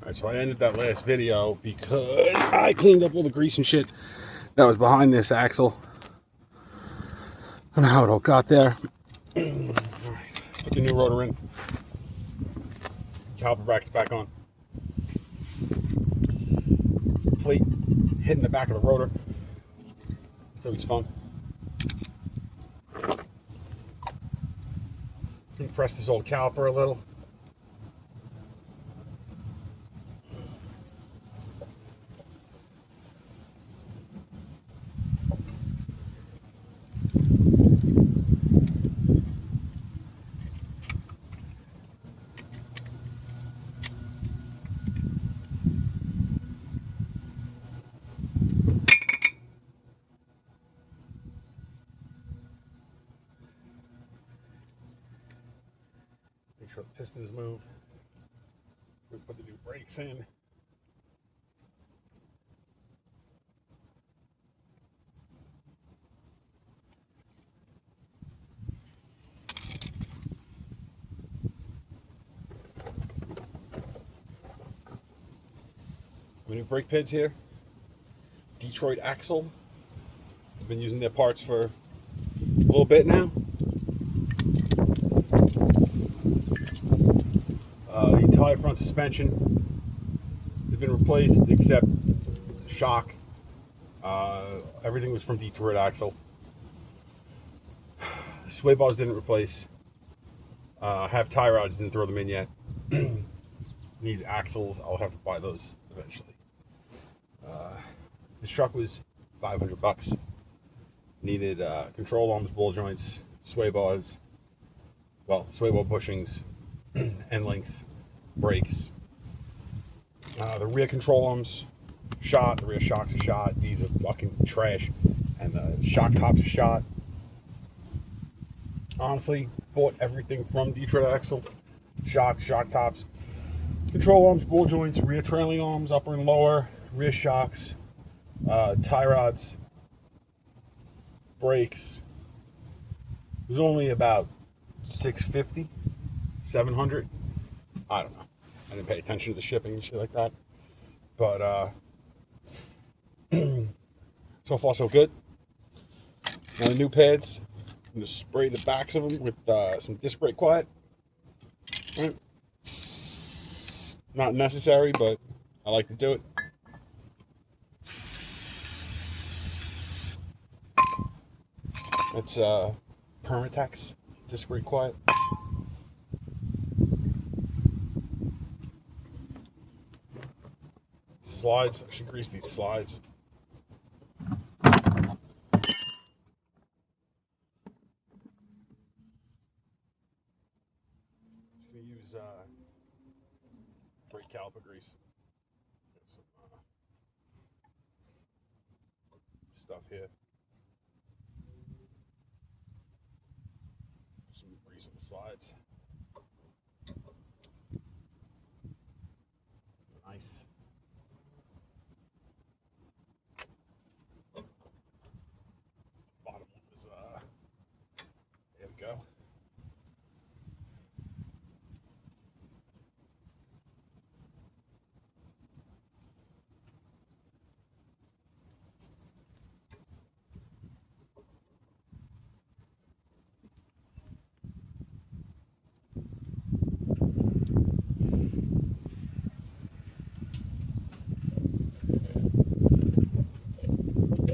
Alright, so I ended that last video because I cleaned up all the grease and shit that was behind this axle. I don't know how it all got there. Alright, put the new rotor in. Caliper bracket's back on. Some plate hitting the back of the rotor. It's always fun. Press this old caliper a little. Make sure the pistons move. We put the new brakes in. The new brake pads here. Detroit Axle. I've been using their parts for a little bit now. The entire front suspension has been replaced except shock. Everything was from Detroit Axle. Sway bars didn't replace. Have tie rods, didn't throw them in yet. These axles, I'll have to buy those eventually. This truck was $500. Needed control arms, ball joints, sway bars, sway bar bushings, end links, brakes. The rear control arms shot, the rear shocks are shot. These are fucking trash, and the shock tops are shot. Honestly, bought everything from Detroit Axle. Shock tops, control arms, ball joints, rear trailing arms, upper and lower, rear shocks, tie rods, brakes. It was only about $650, $700. I don't know. I didn't pay attention to the shipping and shit like that. But so far so good. Now the new pads. I'm gonna spray the backs of them with some disc brake quiet. Right. Not necessary, but I like to do it. It's Permatex disc brake quiet. Slides, I should grease these slides. Just gonna use brake caliper grease. Some stuff here. Some grease on the slides. Nice. Bottom one was there we go.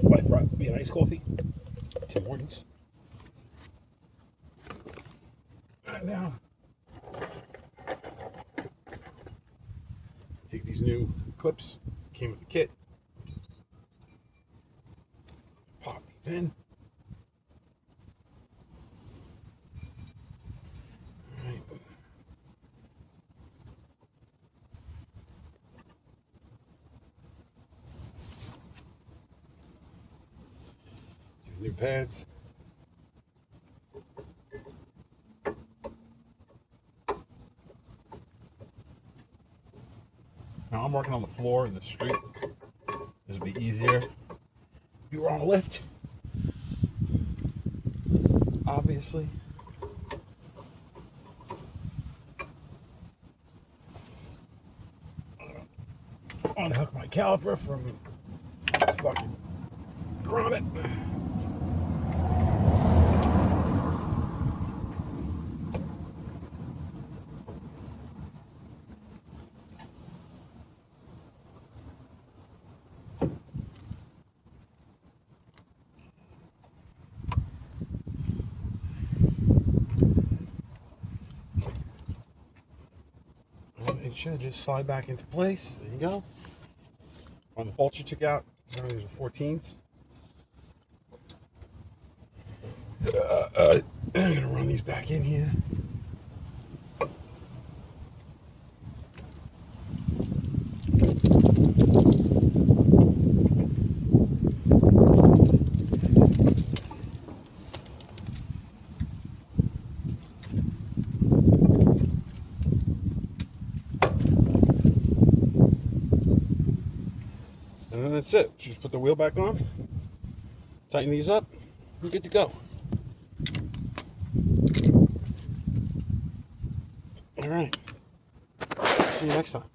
Wife brought me an iced coffee. Tim Hortons. Right now, take these new clips. Came with the kit. Pop these in. All right. These new pads. Now I'm working on the floor in the street. This would be easier if you were on a lift. Obviously. unhook my caliper from this fucking grommet. It should just slide back into place. There you go. On the bolts you took out, these are 14s. I'm gonna run these back in here. And then that's it. Just put the wheel back on, tighten these up, we're good to go. All right. See you next time.